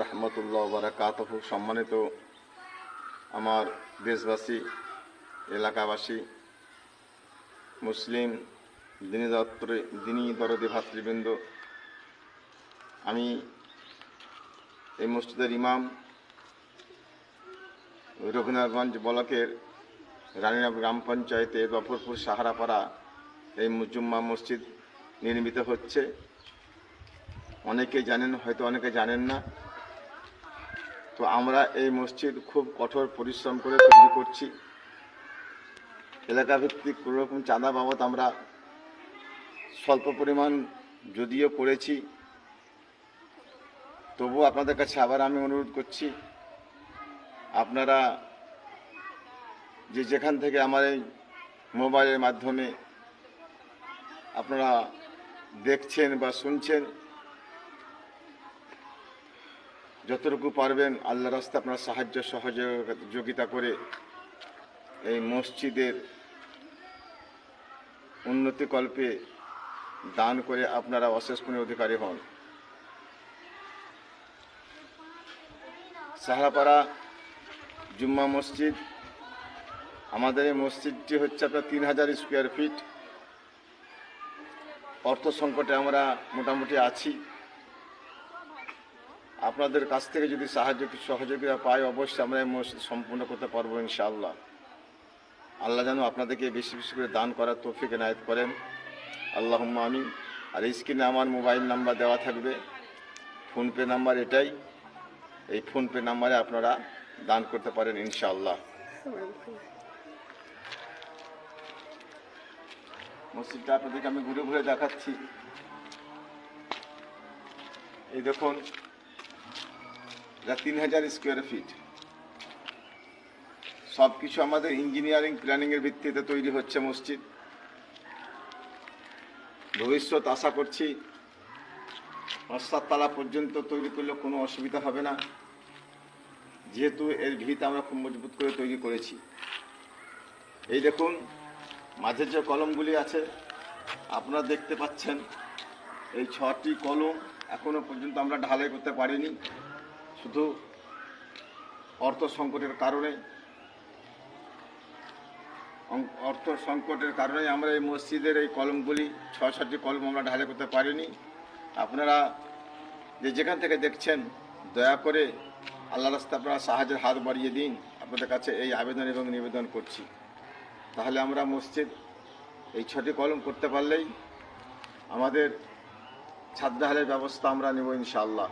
রহমতুল্লাহ বারাকাতুহু। সম্মানিত আমার দেশবাসী, এলাকাবাসী, মুসলিম দিনী দরদি ভাতৃবৃন্দ, আমি এই মসজিদের ইমাম, রঘুনাথগঞ্জ ব্লকের রানীনগর গ্রাম পঞ্চায়েতে গফরপুর সাহারাপাড়া এই জুম্মা মসজিদ নির্মিত হচ্ছে। অনেকে জানেন, হয়তো অনেকে জানেন না। তো আমরা এই মসজিদ খুব কঠোর পরিশ্রম করে তৈরি করছি। এলাকাভিত্তিক কোনো রকম চাঁদা বাবদ আমরা স্বল্প পরিমাণ যদিও করেছি, তবু আপনাদের কাছে আবার আমি অনুরোধ করছি, আপনারা যেখান থেকে আমার এই মোবাইলের মাধ্যমে আপনারা দেখছেন বা শুনছেন, যতটুকু পারবেন আল্লাহ রাস্তায় আপনারা সাহায্য সহযোগিতা করে এই মসজিদের উন্নতিকল্পে দান করে আপনারা অশেষ পুণ্যের অধিকারী হন। সাহারাপাড়া জুম্মা মসজিদ, আমাদের এই মসজিদটি হচ্ছে আপনার 3000 স্কোয়ার ফিট। অর্থ সংকটে আমরা মোটামুটি আছি। আপনাদের কাছ থেকে যদি সহযোগিতা পাই, অবশ্যই আমরা এই মসজিদ সম্পূর্ণ করতে পারবো ইনশাআল্লাহ। আল্লাহ যেন আপনাদেরকে বেশি বেশি করে দান করার তৌফিক এনায়েত করেন, আল্লাহুম্মা আমিন। আর স্ক্রিনে আমার মোবাইল নাম্বার দেওয়া থাকবে, ফোনপে নাম্বার এটাই। এই ফোনপে নাম্বারে আপনারা দান করতে পারেন ইনশাআল্লাহ। মসজিদটা আপনাদেরকে আমি ঘুরে ঘুরে দেখাচ্ছি। এই দেখুন, এটা 3000 স্কোয়ার ফিট। সব কিছু আমাদের ইঞ্জিনিয়ারিং প্ল্যানিংয়ের ভিত্তিতে তৈরি হচ্ছে মসজিদ। ভবিষ্যৎ আশা করছি 5-7 তলা পর্যন্ত তৈরি করলে কোনো অসুবিধা হবে না, যেহেতু এর ভিত আমরা খুব মজবুত করে তৈরি করেছি। এই দেখুন, মাঝে যে কলমগুলি আছে আপনারা দেখতে পাচ্ছেন, এই 6টি কলম এখনো পর্যন্ত আমরা ঢালাই করতে পারিনি, শুধু অর্থ সংকটের কারণে আমরা এই মসজিদের এই কলমগুলি 6-7টি কলম আমরা ঢালাই করতে পারিনি। আপনারা যেখান থেকে দেখছেন, দয়া করে আল্লাহ রাস্তায় আপনারা সাহায্যের হাত বাড়িয়ে দিন, আপনাদের কাছে এই আবেদন এবং নিবেদন করছি। তাহলে আমরা মসজিদ এই 6টি কলম করতে পারলেই আমাদের ছাদ ঢালাইয়ের ব্যবস্থা আমরা নেব ইনশাআল্লাহ।